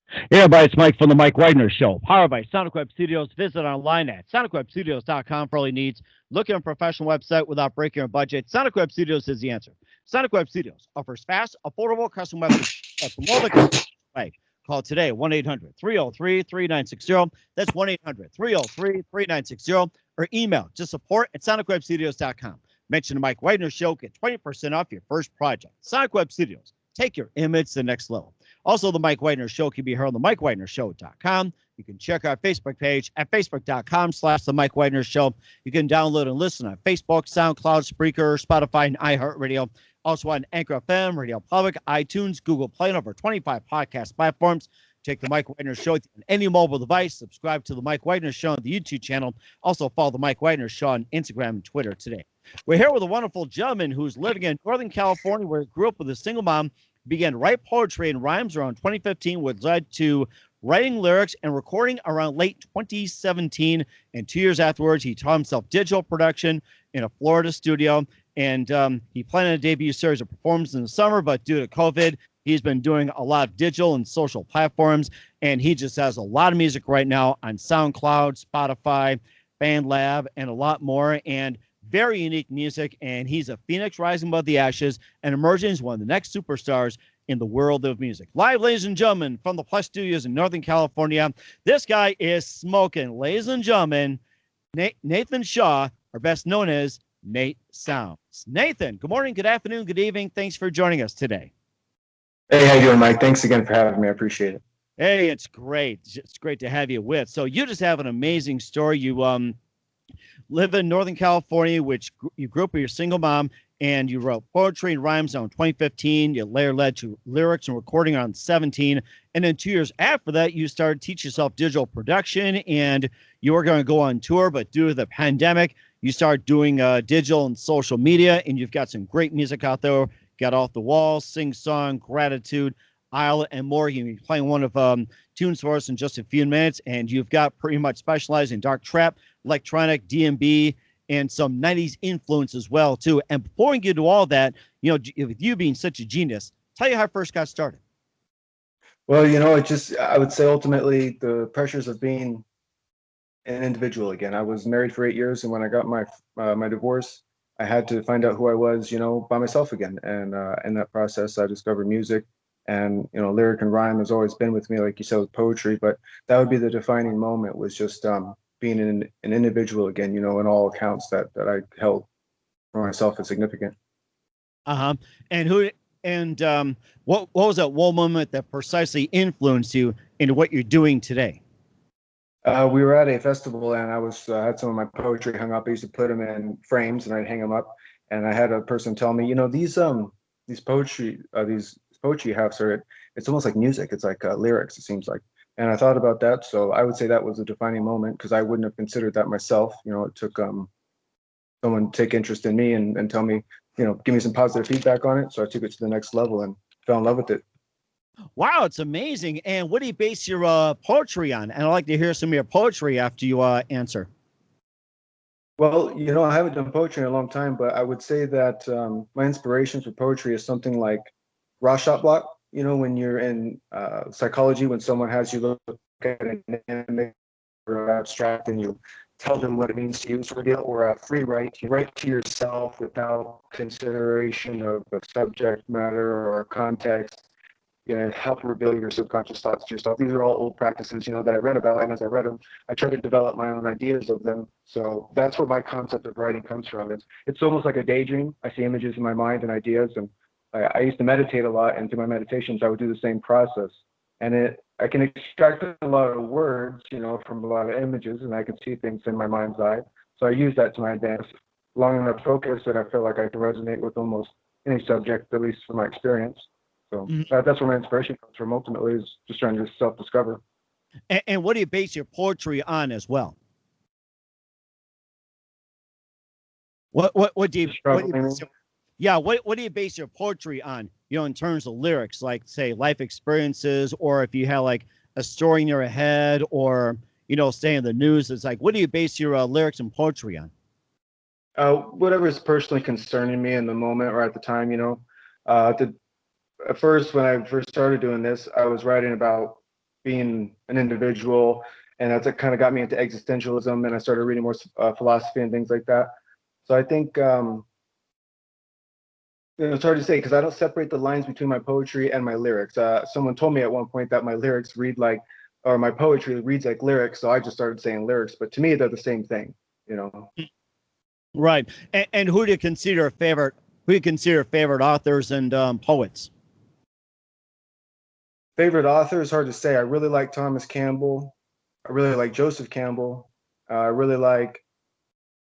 Hey, everybody, it's Mike from the Mike Wagner Show, powered by Sonic Web Studios. Visit online at sonicwebstudios.com for all your needs. Look at a professional website without breaking your budget. Sonic Web Studios is the answer. Sonic Web Studios offers fast, affordable custom websites at below the cost way. Call today, 1-800-303-3960. That's 1-800-303-3960. Or email to support at sonicwebstudios.com. Mention the Mike Wagner Show, get 20% off your first project. Sonic Web Studios, take your image to the next level. Also, the Mike Wagner Show can be heard on the MikeWagnerShow.com. You can check our Facebook page at Facebook.com/The Mike Wagner Show. You can download and listen on Facebook, SoundCloud, Spreaker, Spotify, and iHeartRadio. Also on Anchor FM, Radio Public, iTunes, Google Play, and over 25 podcast platforms. Take the Mike Wagner Show on any mobile device. Subscribe to the Mike Wagner Show on the YouTube channel. Also follow the Mike Wagner Show on Instagram and Twitter today. We're here with a wonderful gentleman who's living in Northern California, where he grew up with a single mom, began to write poetry and rhymes around 2015, which led to writing lyrics and recording around late 2017. And 2 years afterwards, he taught himself digital production in a Florida studio. And he planned a debut series of performances in the summer, but due to COVID, he's been doing a lot of digital and social platforms. And he just has a lot of music right now on SoundCloud, Spotify, BandLab, and a lot more. And very unique music, and he's a phoenix rising above the ashes and emerging as one of the next superstars in the world of music. Live, ladies and gentlemen, from the Plus Studios in Northern California, this guy is smoking. Ladies and gentlemen, Nathan Shaw, or best known as Nate Soundz. Nathan, good morning, good afternoon, good evening. Thanks for joining us today. Hey, how you doing, Mike? Thanks again for having me. I appreciate it. Hey, it's great. It's great to have you with. So you just have an amazing story. You live in Northern California, which you grew up with your single mom, and you wrote poetry and rhymes on 2015. You later led to lyrics and recording on 17. And then 2 years after that, you started to teach yourself digital production, and you were going to go on tour, but due to the pandemic, you started doing digital and social media, and you've got some great music out there. Got Off the Wall, Sing Song, Gratitude, Isle, and more. You'll be playing one of tunes for us in just a few minutes, and you've got pretty much specialized in dark trap, electronic, D&B, and some 90s influence as well, too. And before we get to all that, with you being such a genius, tell you how I first got started. Well, I would say ultimately the pressures of being an individual again. I was married for 8 years, and when I got my divorce, I had to find out who I was, by myself again. And in that process, I discovered music, and lyric and rhyme has always been with me, like you said, with poetry. But that would be the defining moment, was just being an individual again, in all accounts that I held for myself as significant. And what was that one moment that precisely influenced you into what you're doing today? We were at a festival, and I had some of my poetry hung up. I used to put them in frames, and I'd hang them up. And I had a person tell me, these poetry you have, sir, it's almost like music. It's like lyrics, it seems like. And I thought about that. So I would say that was a defining moment, because I wouldn't have considered that myself. It took someone to take interest in me and tell me, give me some positive feedback on it. So I took it to the next level and fell in love with it. Wow, it's amazing. And what do you base your poetry on? And I'd like to hear some of your poetry after you answer. Well, I haven't done poetry in a long time, but I would say that my inspiration for poetry is something like Rorschach block. When you're in psychology, when someone has you look at an image or abstract and you tell them what it means to you, sort of deal, or a free write. You write to yourself without consideration of a subject matter or context. Help reveal your subconscious thoughts to yourself. These are all old practices, that I read about, and as I read them, I try to develop my own ideas of them. So that's where my concept of writing comes from. It's almost like a daydream. I see images in my mind and ideas, and I used to meditate a lot, and through my meditations, I would do the same process. And I can extract a lot of words, from a lot of images, and I can see things in my mind's eye. So I use that to my advantage. Long enough focus that I feel like I can resonate with almost any subject, at least from my experience. So that's where my inspiration comes from, ultimately, is just trying to self-discover. And what do you base your poetry on as well? What do you base your poetry on, in terms of lyrics, like, say, life experiences, or if you have like a story in your head, or, say in the news, it's like, what do you base your lyrics and poetry on? Whatever is personally concerning me in the moment or at the time, at first, when I first started doing this, I was writing about being an individual, and that's what kind of got me into existentialism, and I started reading more philosophy and things like that. So I think it's hard to say because I don't separate the lines between my poetry and my lyrics. Someone told me at one point that my lyrics read like, or my poetry reads like lyrics, so I just started saying lyrics. But to me, they're the same thing, you know. Right. And who do you consider favorite? Who do you consider favorite authors and poets? Favorite author is hard to say. I really like Thomas Campbell. I really like Joseph Campbell. I really like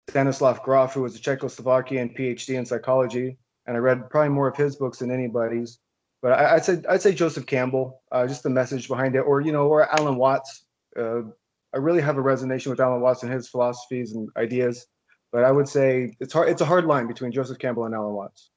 Stanislav Grof, who was a Czechoslovakian PhD in psychology, and I read probably more of his books than anybody's. But I'd say Joseph Campbell, just the message behind it, or or Alan Watts. I really have a resonation with Alan Watts and his philosophies and ideas. But I would say it's hard. It's a hard line between Joseph Campbell and Alan Watts.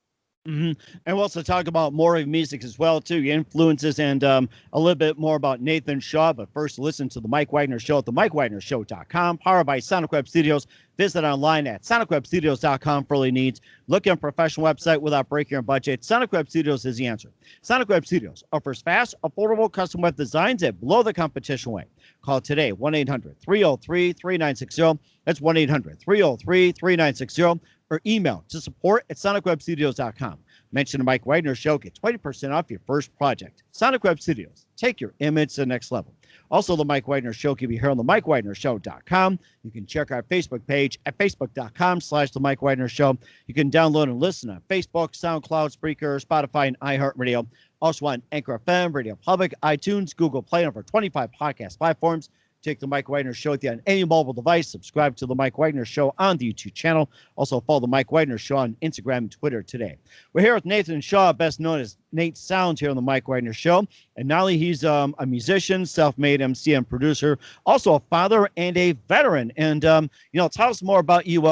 Mm-hmm. And we'll also talk about more of music as well, too, your influences, and a little bit more about Nathan Shaw. But first, listen to the Mike Wagner Show at themikewagnershow.com, powered by Sonic Web Studios. Visit online at sonicwebstudios.com for all your needs. Look at a professional website without breaking your budget. Sonic Web Studios is the answer. Sonic Web Studios offers fast, affordable custom web designs that blow the competition away. Call today, 1-800-303-3960. That's 1-800-303-3960. Or email to support@sonicwebstudios.com. Mention the Mike Wagner Show. Get 20% off your first project. Sonic Web Studios. Take your image to the next level. Also, the Mike Wagner Show can be heard on the MikeWagnerShow.com. You can check our Facebook page at Facebook.com/the Mike Wagner Show. You can download and listen on Facebook, SoundCloud, Spreaker, Spotify, and iHeartRadio. Also on Anchor FM, Radio Public, iTunes, Google Play, and over 25 podcast platforms. Take the Mike Wagner Show with you on any mobile device. Subscribe to the Mike Wagner Show on the YouTube channel. Also follow the Mike Wagner Show on Instagram and Twitter today. We're here with Nathan Shaw, best known as Nate Soundz, here on the Mike Wagner Show. And not only he's a musician, self-made MC and producer, also a father and a veteran. And tell us more about you.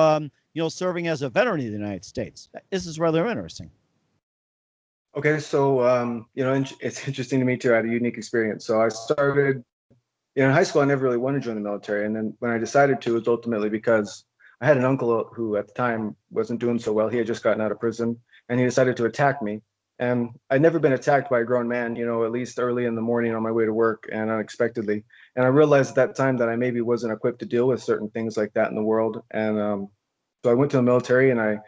Serving as a veteran in the United States. This is rather interesting. Okay, so it's interesting to me too. I had a unique experience. So I started. In high school, I never really wanted to join the military. And then when I decided to, it was ultimately because I had an uncle who at the time wasn't doing so well. He had just gotten out of prison and he decided to attack me. And I'd never been attacked by a grown man, at least early in the morning on my way to work and unexpectedly. And I realized at that time that I maybe wasn't equipped to deal with certain things like that in the world. And so I went to the military and I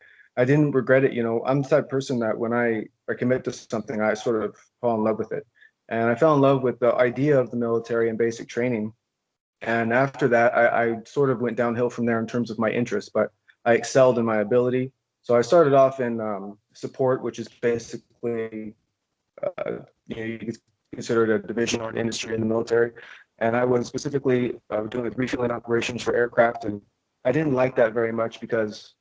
didn't regret it. I'm the type of person that when I commit to something, I sort of fall in love with it. And I fell in love with the idea of the military and basic training. And after that, I sort of went downhill from there in terms of my interest, but I excelled in my ability. So I started off in support, which is basically, you could consider it a division or an industry in the military. And I was specifically doing refueling operations for aircraft. And I didn't like that very much because,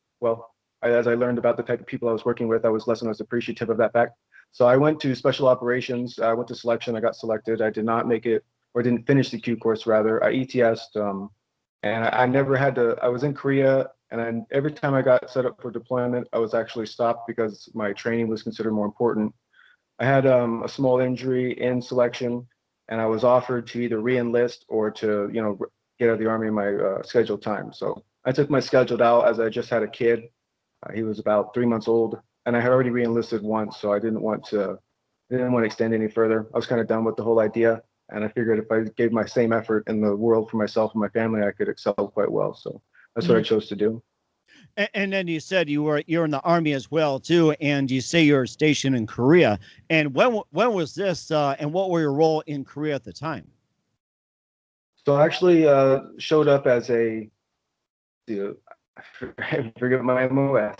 as I learned about the type of people I was working with, I was less and less appreciative of that fact. So I went to special operations. I went to selection. I got selected. I did not make it, or didn't finish the Q course rather. I ETS'd, and I never had to. I was in Korea, and every time I got set up for deployment, I was actually stopped because my training was considered more important. I had a small injury in selection, and I was offered to either re-enlist or to get out of the Army in my scheduled time. So I took my scheduled out as I just had a kid. He was about 3 months old. And I had already re-enlisted once, so I didn't want to extend any further. I was kind of done with the whole idea, and I figured if I gave my same effort in the world for myself and my family, I could excel quite well. So that's what I chose to do. And then you said you're in the Army as well too, and you say you're stationed in Korea. And when was this? And what were your role in Korea at the time? So I actually showed up as I forget my MOS.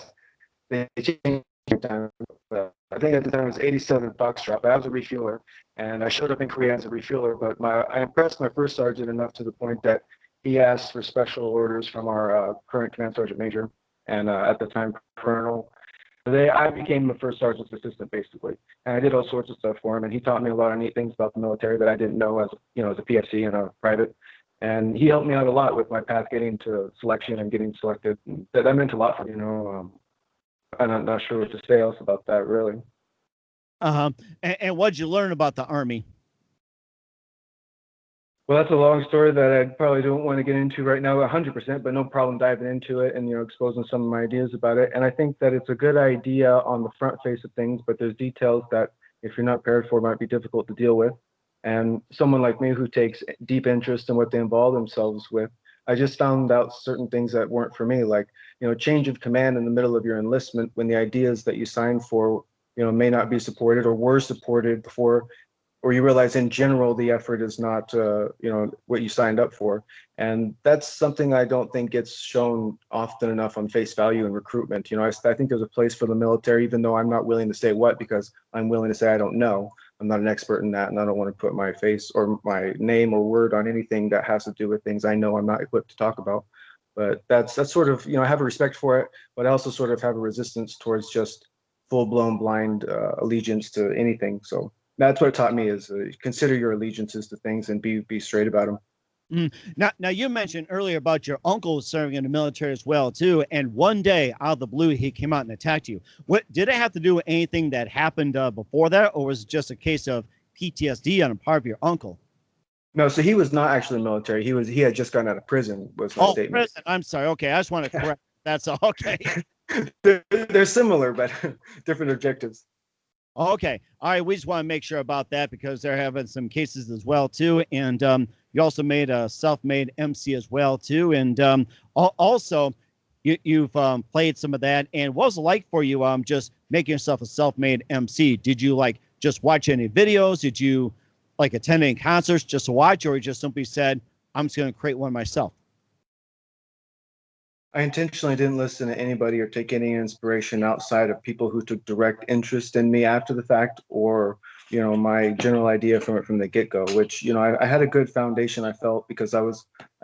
They changed time. I think at the time it was 87 Foxtrot, but I was a refueler, and I showed up in Korea as a refueler. But I impressed my first sergeant enough to the point that he asked for special orders from our current command sergeant major, and at the time colonel. I became the first sergeant's assistant basically, and I did all sorts of stuff for him. And he taught me a lot of neat things about the military that I didn't know as a PFC and a private. And he helped me out a lot with my path getting to selection and getting selected. That meant a lot for me, I'm not sure what to say else about that, really. And what'd you learn about the Army? Well, that's a long story that I probably don't want to get into right now 100%, but no problem diving into it and, exposing some of my ideas about it. And I think that it's a good idea on the front face of things, but there's details that if you're not prepared for might be difficult to deal with. And someone like me who takes deep interest in what they involve themselves with, I just found out certain things that weren't for me, like, change of command in the middle of your enlistment when the ideas that you signed for, may not be supported or were supported before, or you realize in general the effort is not what you signed up for. And that's something I don't think gets shown often enough on face value in recruitment. I think there's a place for the military, even though I'm not willing to say what, because I'm willing to say I don't know. I'm not an expert in that, and I don't want to put my face or my name or word on anything that has to do with things I know I'm not equipped to talk about. But that's sort of, I have a respect for it, but I also sort of have a resistance towards just full-blown blind allegiance to anything. So that's what it taught me, is consider your allegiances to things and be straight about them. Now, you mentioned earlier about your uncle serving in the military as well, too. And one day, out of the blue, he came out and attacked you. What did it have to do with anything that happened before that, or was it just a case of PTSD on the part of your uncle? No, so he was not actually military. He had just gotten out of prison, was my statement. Prison. I'm sorry. Okay, I just want to correct. That's all. Okay. They're similar, but different objectives. Okay. All right. We just want to make sure about that because they're having some cases as well, too. And you also made a self-made MC as well, too. And also, you've played some of that. And what was it like for you just making yourself a self-made MC? Did you just watch any videos? Did you attend any concerts just to watch, or you just simply said, I'm just going to create one myself? I intentionally didn't listen to anybody or take any inspiration outside of people who took direct interest in me after the fact, or my general idea from the get-go, which I had a good foundation, I felt, because I'd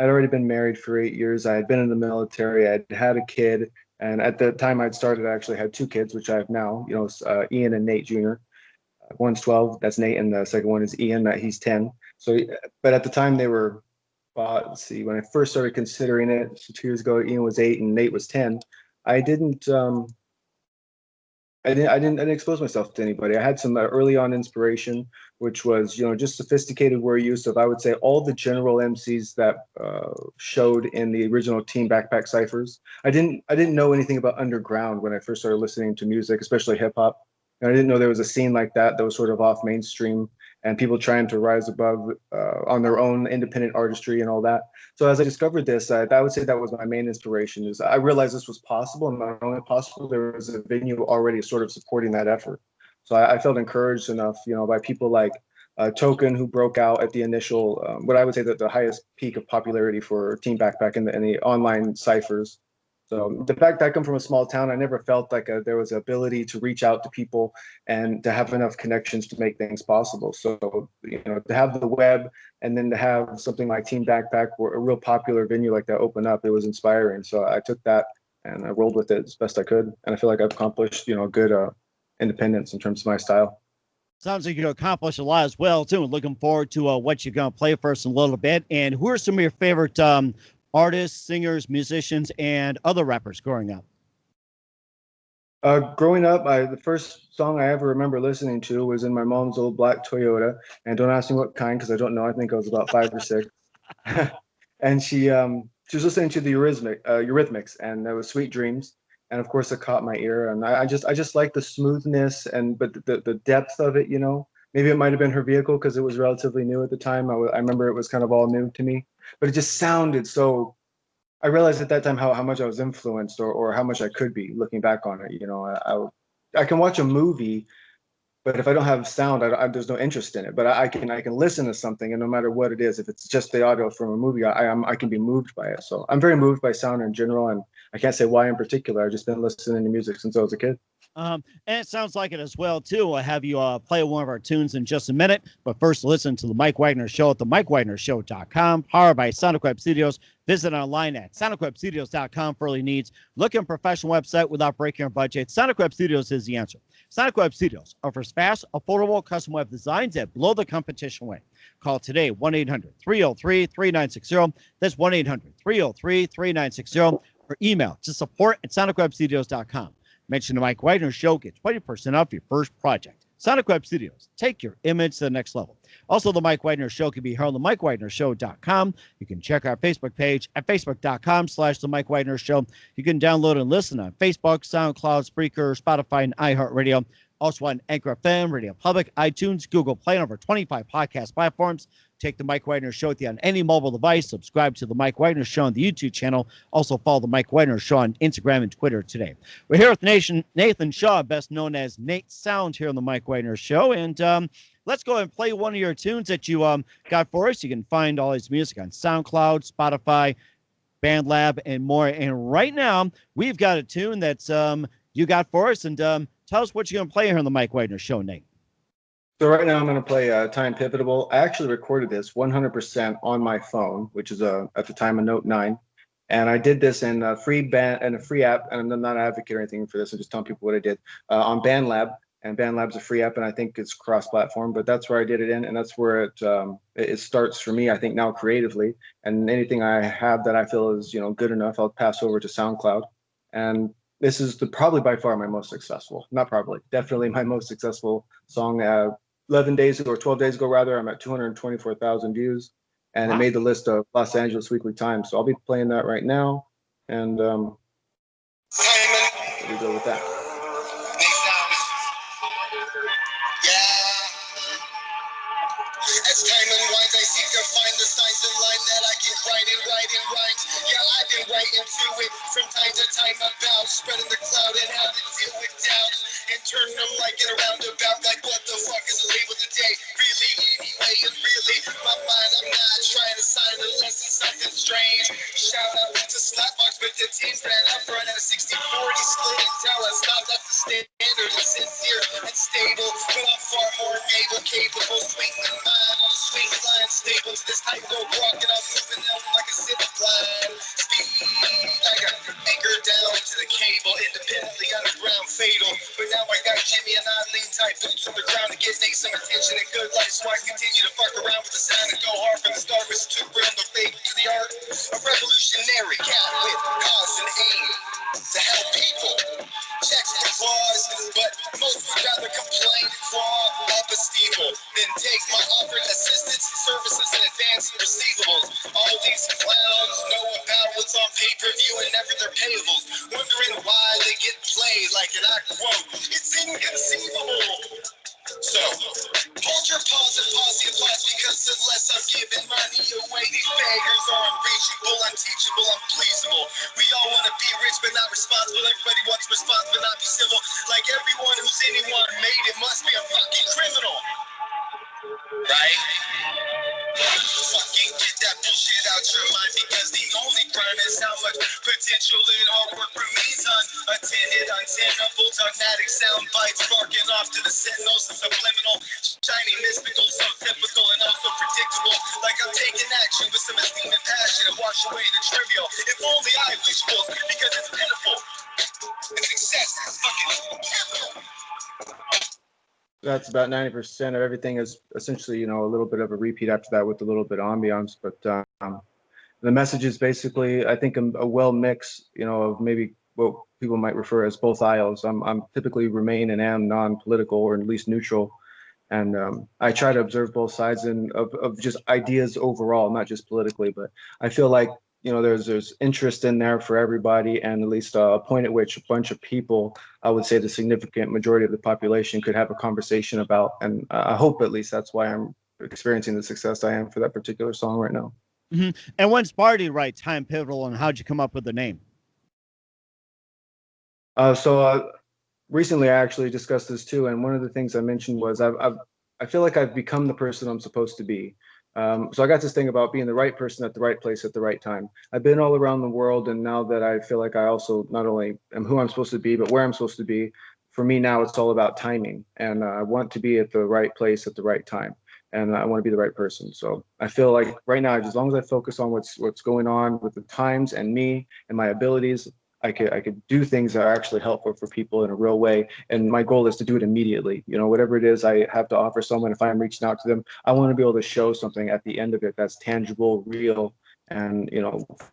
already been married for 8 years. I had been in the military. I'd had a kid, and at the time I'd started, I actually had 2 kids, which I have now. Ian and Nate Jr. One's 12, that's Nate, and the second one is Ian, that he's 10. So, but at the time they were, let's see, when I first started considering it 2 years ago, Ian was 8 and Nate was 10. I didn't expose myself to anybody. I had some early on inspiration, which was, just sophisticated word use of, I would say, all the general MCs that showed in the original Team Backpack ciphers. I didn't know anything about underground when I first started listening to music, especially hip hop. I didn't know there was a scene like that was sort of off mainstream, and people trying to rise above on their own independent artistry and all that. So as I discovered this, I would say that was my main inspiration. Is I realized this was possible, and not only possible, there was a venue already sort of supporting that effort. So I felt encouraged enough, by people like Token, who broke out at the initial, what I would say that the highest peak of popularity for Team Backpack in the online ciphers. So the fact that I come from a small town, I never felt like there was an ability to reach out to people and to have enough connections to make things possible. So, to have the web and then to have something like Team Backpack, or a real popular venue like that, open up, it was inspiring. So I took that and I rolled with it as best I could. And I feel like I've accomplished, good independence in terms of my style. Sounds like you accomplished a lot as well, too. Looking forward to what you're going to play for us in a little bit. And who are some of your favorite artists, singers, musicians, and other rappers growing up? Growing up, the first song I ever remember listening to was in my mom's old black Toyota. And don't ask me what kind, because I don't know. I think I was about 5 or 6. And she was listening to the Eurythmics, and that was Sweet Dreams. And of course, it caught my ear. And I just like the smoothness but the depth of it. Maybe it might have been her vehicle because it was relatively new at the time. I remember it was kind of all new to me. But it just sounded so. I realized at that time how much I was influenced, or how much I could be looking back on it. I can watch a movie, but if I don't have sound, there's no interest in it. But I can listen to something, and no matter what it is, if it's just the audio from a movie, I can be moved by it. So I'm very moved by sound in general, and I can't say why in particular. I've just been listening to music since I was a kid. And it sounds like it as well, too. I'll have you play one of our tunes in just a minute. But first, listen to the Mike Wagner Show at the MikeWagnerShow.com, powered by Sonic Web Studios. Visit online at SonicWebStudios.com for early needs. Look at a professional website without breaking your budget. Sonic Web Studios is the answer. Sonic Web Studios offers fast, affordable custom web designs that blow the competition away. Call today, 1-800-303-3960. That's 1-800-303-3960. Or email to support@SonicWebStudios.com. Mention the Mike Wagner Show, get 20% off your first project. Sonic Web Studios, take your image to the next level. Also, the Mike Wagner Show can be heard on the MikeWagnerShow.com. You can check our Facebook page at Facebook.com/The Mike Wagner Show. You can download and listen on Facebook, SoundCloud, Spreaker, Spotify, and iHeartRadio. Also on Anchor FM, Radio Public, iTunes, Google Play, and over 25 podcast platforms. Take the Mike Wagner Show with you on any mobile device. Subscribe to the Mike Wagner Show on the YouTube channel. Also follow the Mike Wagner Show on Instagram and Twitter today. We're here with Nathan Shaw, best known as Nate Soundz, here on the Mike Wagner Show. And let's go ahead and play one of your tunes that you got for us. You can find all his music on SoundCloud, Spotify, BandLab, and more. And right now, we've got a tune that's you got for us. And tell us what you're going to play here on the Mike Wagner Show, Nate. So right now I'm going to play Time Pivotal. I actually recorded this 100% on my phone, which is at the time a Note 9. And I did this in a free app, and I'm not an advocate or anything for this. I'm just telling people what I did on BandLab. And BandLab's a free app, and I think it's cross-platform, but that's where I did it in, and that's where it starts for me, I think, now creatively. And anything I have that I feel is, good enough, I'll pass over to SoundCloud. And this is probably by far my most successful, not probably, definitely my most successful song. 11 days ago, or 12 days ago, rather, I'm at 224,000 views, and It made the list of Los Angeles Weekly Times. So I'll be playing that right now, and here we go with that. As time unwinds, I seek to find the signs in line that I can write in rhymes. Yeah, I've been writing to it from time to time about spreading the cloud and how to deal with doubt and turn them like in a roundabout. Like, what the fuck is the label today? Really, anyway, and really, my mind, I'm not trying to sign unless it's something strange. Shout out to Slapbox, but the teams ran up front at a 60-40 split until I stopped at the standard and sincere and stable. But I'm far more capable, swinging the mind on a swing line, stable to this tightrope walking. I'm moving them like a zip line. Speed, I got anchored down to the cable, independently underground, fatal. But now I got Jimmy and Eileen type boots on the ground to get Nate some attention and good life, so I continue to fuck around with the sound and go hard from the start with super on the fake to the art. A revolutionary cat with cause and aim to help people. Checks the clause, but most would rather complain, crawl up a steeple than take my offered assistance, services, and advanced receivables. All these clowns know about what's on pay-per-view and never their payables, wondering why they get played like an I quote, it's inconceivable. So, hold your pause and pause the applause, because unless I'm giving money away, these beggars are unreachable, unteachable, unpleasable. We all want to be rich but not responsible. Everybody wants response but not be civil. Like everyone who's anyone made it must be a fucking criminal. Right? Fucking get that bullshit out your mind, because the only crime is how much potential and hard work remains unattended, untenable, dogmatic sound bites sparking off to the sentinels and subliminal, shiny, mystical, so typical and also predictable. Like I'm taking action with some esteem and passion and wash away the trivial. If only I wish for, because it's pitiful. And success is fucking capital. That's about 90% of everything is essentially, a little bit of a repeat after that with a little bit of ambiance. But the message is basically, I think, a well mix, of maybe what people might refer as both aisles. I'm typically remain and am non-political, or at least neutral. And I try to observe both sides of just ideas overall, not just politically. But I feel like, there's interest in there for everybody, and at least a point at which a bunch of people, I would say the significant majority of the population, could have a conversation about. And I hope at least that's why I'm experiencing the success I am for that particular song right now. Mm-hmm. And when Sparty write Time Pivotal, and how'd you come up with the name? Recently I actually discussed this too, and one of the things I mentioned was I feel like I've become the person I'm supposed to be. So I got this thing about being the right person at the right place at the right time. I've been all around the world, and now that I feel like I also not only am who I'm supposed to be, but where I'm supposed to be, for me now it's all about timing, and I want to be at the right place at the right time, and I want to be the right person. So I feel like right now, as long as I focus on what's going on with the times and me and my abilities, I could do things that are actually helpful for people in a real way. And my goal is to do it immediately. Whatever it is I have to offer someone, if I'm reaching out to them, I want to be able to show something at the end of it that's tangible, real, and,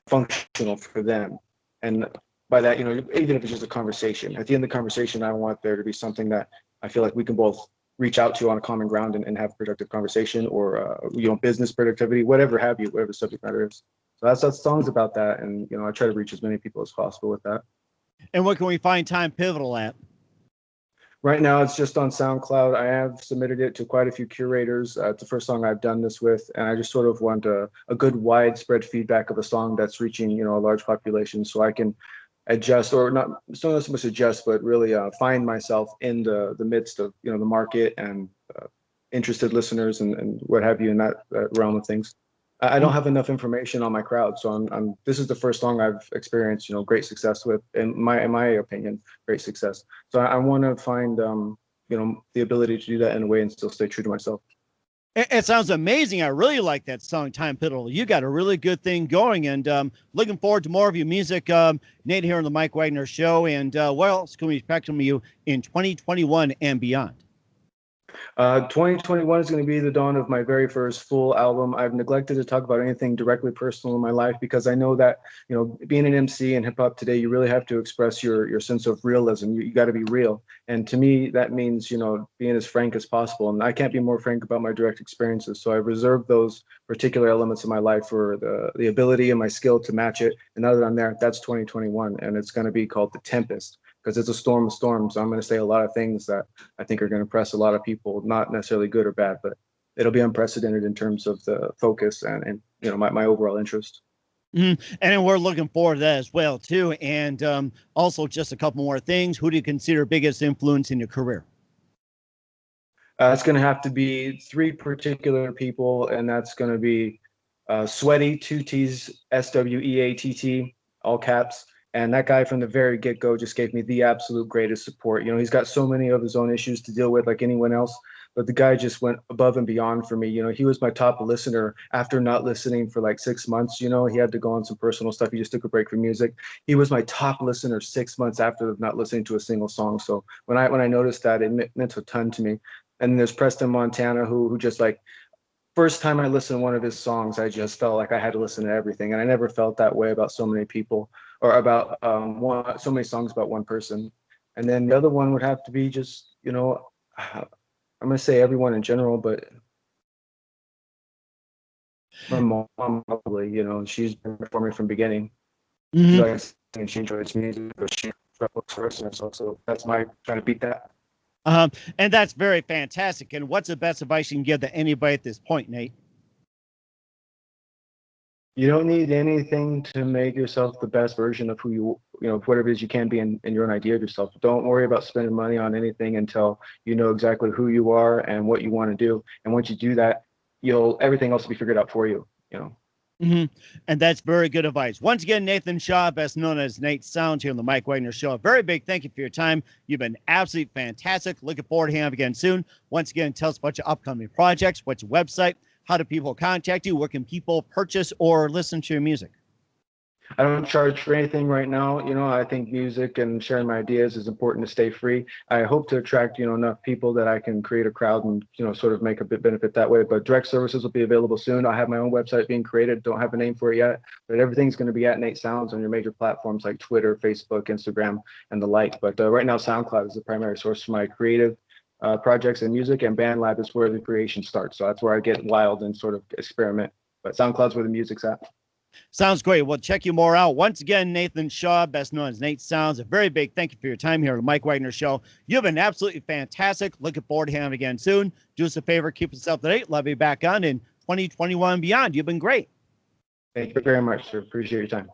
functional for them. And by that, even if it's just a conversation, at the end of the conversation, I want there to be something that I feel like we can both reach out to on a common ground and have productive conversation, or, business productivity, whatever have you, whatever the subject matter is. So that song's about that, and I try to reach as many people as possible with that. And what can we find Time Pivotal at? Right now, it's just on SoundCloud. I have submitted it to quite a few curators. It's the first song I've done this with, and I just sort of want a good widespread feedback of a song that's reaching, you know, a large population, so I can adjust, or not so much adjust, but really find myself in the midst of, you know, the market and interested listeners and what have you in that realm of things. I don't have enough information on my crowd, so I'm this is the first song I've experienced, you know, great success with, in my opinion, great success. So I want to find you know, the ability to do that in a way and still stay true to myself. It sounds amazing. I really like that song, Time Piddle. You got a really good thing going, and looking forward to more of your music, Nate, here on the Mike Wagner Show. And what else can we expect from you in 2021 and beyond? 2021 is going to be the dawn of my very first full album. I've neglected to talk about anything directly personal in my life because I know that, you know, being an MC and hip hop today, you really have to express your sense of realism. You got to be real. And to me, that means, you know, being as frank as possible. And I can't be more frank about my direct experiences. So I've reserved those particular elements of my life for the ability and my skill to match it. And now that I'm there, that's 2021. And it's going to be called The Tempest, because it's a storm of storms. So I'm going to say a lot of things that I think are going to impress a lot of people, not necessarily good or bad, but it'll be unprecedented in terms of the focus and you know, my overall interest. And we're looking forward to that as well, too. And also, just a couple more things. Who do you consider biggest influence in your career? It's going to have to be three particular people, and that's going to be Sweaty, two T's, SWEATT, all caps. And that guy from the very get-go just gave me the absolute greatest support. You know, he's got so many of his own issues to deal with like anyone else, but the guy just went above and beyond for me. You know, he was my top listener after not listening for like 6 months. You know, he had to go on some personal stuff. He just took a break from music. He was my top listener 6 months after not listening to a single song. So when I noticed that, it meant a ton to me. And there's Preston Montana, who just like, first time I listened to one of his songs, I just felt like I had to listen to everything. And I never felt that way about so many people, or about so many songs about one person. And then the other one would have to be just, you know, I'm going to say everyone in general, but my mom probably, you know, she's been for me from the beginning. She likes and she enjoys music, but she looks first herself. So that's my trying to beat that. And that's very fantastic. And what's the best advice you can give to anybody at this point, Nate? You don't need anything to make yourself the best version of who you know, whatever it is you can be in your own idea of yourself. Don't worry about spending money on anything until you know exactly who you are and what you want to do. And once you do that, everything else will be figured out for you, you know. And that's very good advice. Once again, Nathan Shaw, best known as Nate Soundz, here on the Mike Wagner Show. A very big thank you for your time. You've been absolutely fantastic. Looking forward to having you again soon. Once again, tell us about your upcoming projects. What's your website? How do people contact you? Where can people purchase or listen to your music? I don't charge for anything right now. You know, I think music and sharing my ideas is important to stay free. I hope to attract, you know, enough people that I can create a crowd and, you know, sort of make a bit benefit that way. But direct services will be available soon. I have my own website being created. Don't have a name for it yet, but everything's going to be at Nate Soundz on your major platforms like Twitter, Facebook, Instagram, and the like. But right now, SoundCloud is the primary source for my creative projects and music, and BandLab is where the creation starts. So that's where I get wild and sort of experiment. But SoundCloud's where the music's at. Sounds great. We'll check you more out. Once again, Nathan Shaw, best known as Nate Soundz. A very big thank you for your time here on the Mike Wagner Show. You've been absolutely fantastic. Looking forward to having you again soon. Do us a favor, keep us up to date. Love you back on in 2021 and beyond. You've been great. Thank you very much, sir. Appreciate your time.